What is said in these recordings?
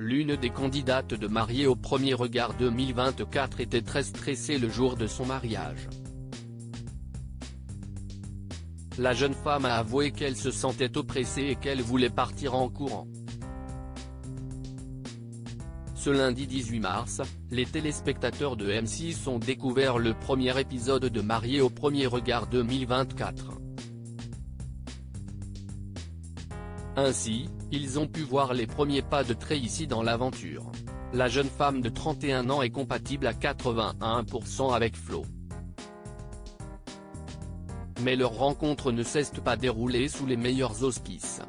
L'une des candidates de Mariée au premier regard 2024 était très stressée le jour de son mariage. La jeune femme a avoué qu'elle se sentait oppressée et qu'elle voulait partir en courant. Ce lundi 18 mars, les téléspectateurs de M6 ont découvert le premier épisode de Mariée au premier regard 2024. Ainsi, ils ont pu voir les premiers pas de Tracy dans l'aventure. La jeune femme de 31 ans est compatible à 81% avec Flo. Mais leur rencontre ne s'est pas déroulée sous les meilleurs auspices.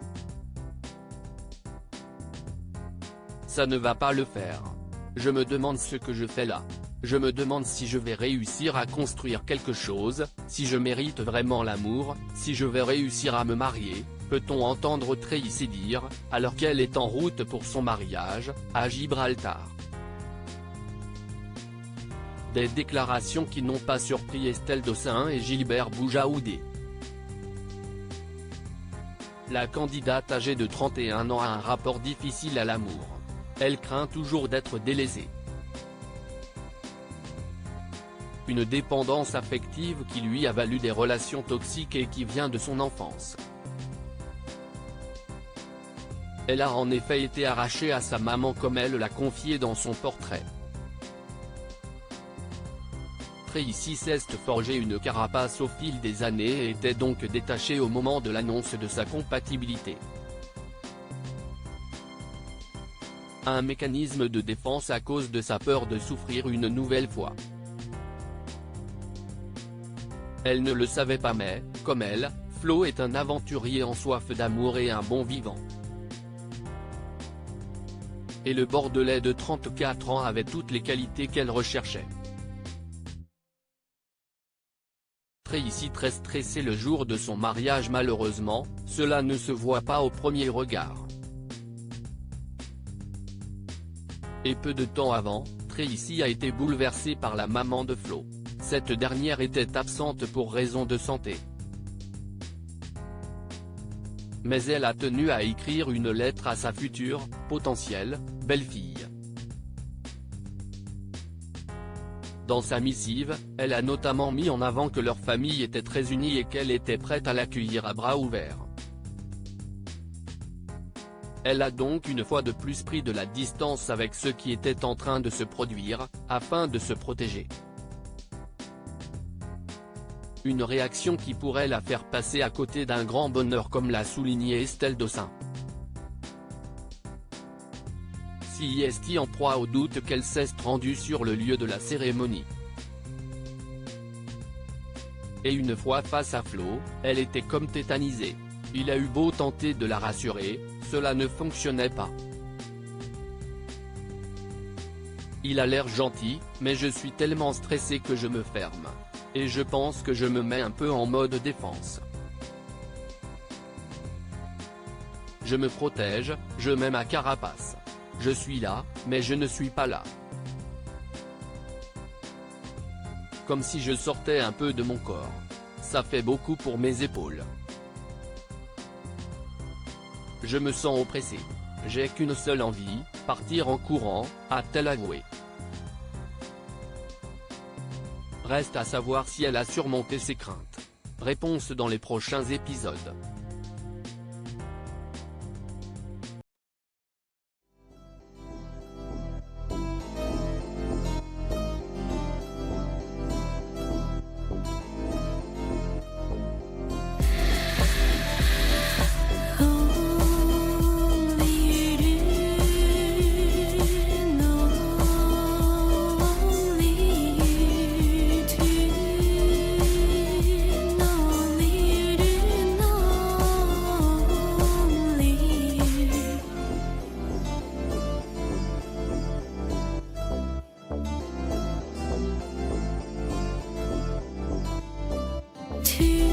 Ça ne va pas le faire. Je me demande ce que je fais là. Je me demande si je vais réussir à construire quelque chose, si je mérite vraiment l'amour, si je vais réussir à me marier, peut-on entendre Tracy dire, alors qu'elle est en route pour son mariage, à Gibraltar. Des déclarations qui n'ont pas surpris Estelle Dossin et Gilbert Boujaoudé. La candidate âgée de 31 ans a un rapport difficile à l'amour. Elle craint toujours d'être délaissée. Une dépendance affective qui lui a valu des relations toxiques et qui vient de son enfance. Elle a en effet été arrachée à sa maman comme elle l'a confié dans son portrait. Tracy s'est forgé une carapace au fil des années et était donc détachée au moment de l'annonce de sa compatibilité. Un mécanisme de défense à cause de sa peur de souffrir une nouvelle fois. Elle ne le savait pas mais, comme elle, Flo est un aventurier en soif d'amour et un bon vivant. Et le Bordelais de 34 ans avait toutes les qualités qu'elle recherchait. Tracy très stressée le jour de son mariage. Malheureusement, cela ne se voit pas au premier regard. Et peu de temps avant, Tracy a été bouleversée par la maman de Flo. Cette dernière était absente pour raison de santé. Mais elle a tenu à écrire une lettre à sa future, potentielle, belle-fille. Dans sa missive, elle a notamment mis en avant que leur famille était très unie et qu'elle était prête à l'accueillir à bras ouverts. Elle a donc une fois de plus pris de la distance avec ce qui était en train de se produire, afin de se protéger. Une réaction qui pourrait la faire passer à côté d'un grand bonheur comme l'a souligné Estelle Dossin. Si est en proie au doute qu'elle s'est rendue sur le lieu de la cérémonie. Et une fois face à Flo, elle était comme tétanisée. Il a eu beau tenter de la rassurer, cela ne fonctionnait pas. Il a l'air gentil, mais je suis tellement stressé que je me ferme. Et je pense que je me mets un peu en mode défense. Je me protège, je mets ma carapace. Je suis là, mais je ne suis pas là. Comme si je sortais un peu de mon corps. Ça fait beaucoup pour mes épaules. Je me sens oppressé. J'ai qu'une seule envie, partir en courant, a-t-elle avoué. Reste à savoir si elle a surmonté ses craintes. Réponse dans les prochains épisodes. To